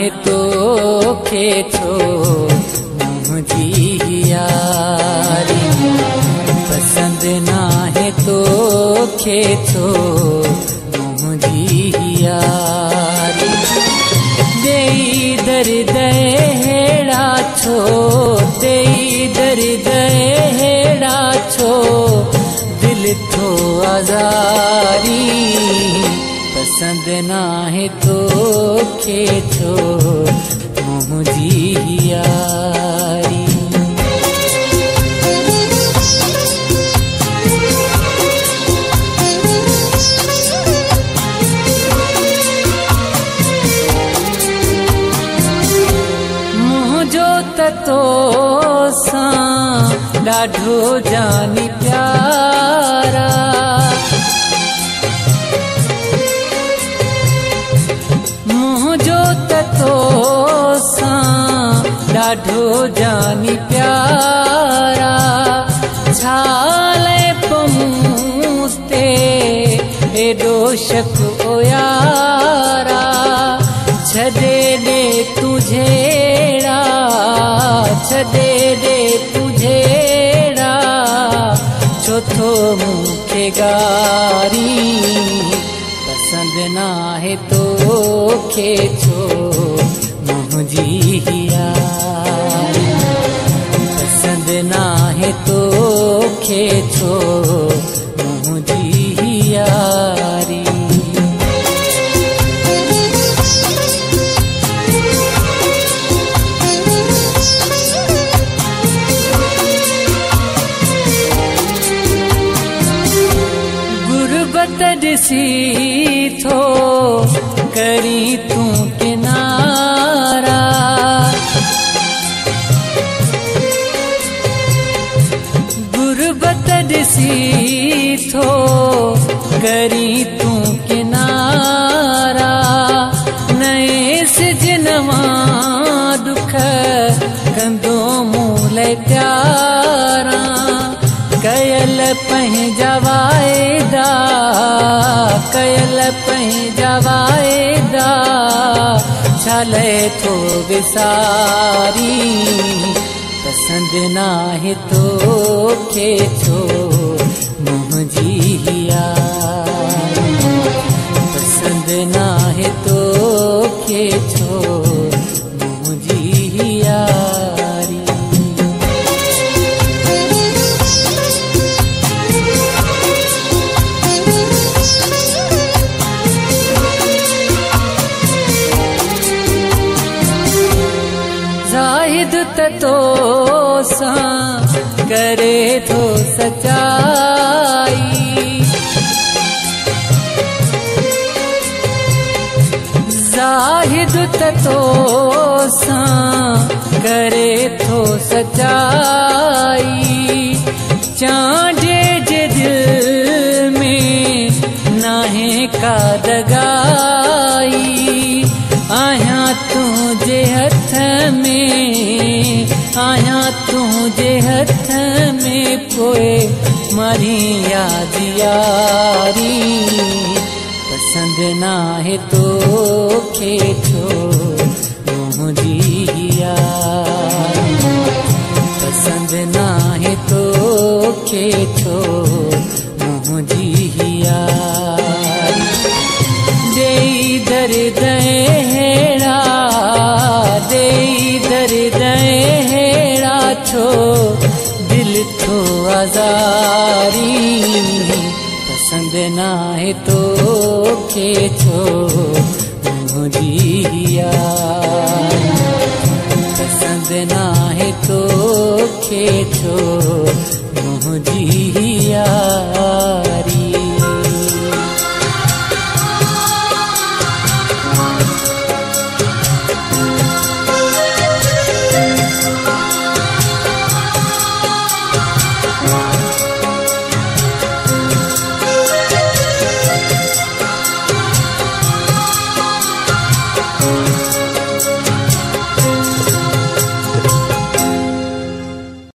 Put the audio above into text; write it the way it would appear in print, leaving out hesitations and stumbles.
है तो खेचो मुझी यारी, पसंद ना है तो खेचो मुझी यारी। देई दर्द हेड़ा छो, देई दर्द हेड़ा छो, दिल थो आजारी, पसंद ना है तो खेचो मुझी यारी। मुझो तो सां ॾाढो जानी प्यारा, मुझो तो सां ॾाढो जानी प्यारा, छाले पमूस्ते एडो शक ओ यारा, छदे दे तुझेड़ा, छदे दे तुझेड़ा, चौथो मुखे गारी, पसंद ना है तो खेचो मुझी यारी, पसंद ना है तो खेचो मुझी यारी। गुरबत ॾिसी थो करी तूं किनारा, गुरबत ॾिसी थो करी तूं किनारा, नए सिजनवा दुख कंदो मूं लाइ प्यारा, कयल पंहिंजा वाइदा, कयल पंहिंजा वाइदा, छाले थो विसारी, पसंद ना है तो खेचो मुझी यारी, पसंद ना है तो खेचो मुझी यारी। जाहिद तो सां करे थो सचाई, जाहिद तो सां करे थो सचाई, चांडे जे दिल में नाहे का दगाई, आया तुझे हथ में, आया तुझे हथ में, पोए मारी याद यारी, पसंद ना है तो खेचो मुझी यारी, पसंद ना है तो खेचो मुझी यारी। देई दर्द हेड़ा, देई दर्द हेड़ा छो, दिल थो आजारी, पसंद ना है तो खेचो मुझी यारी, पसंद ना है तो खेचो मुझी यारी।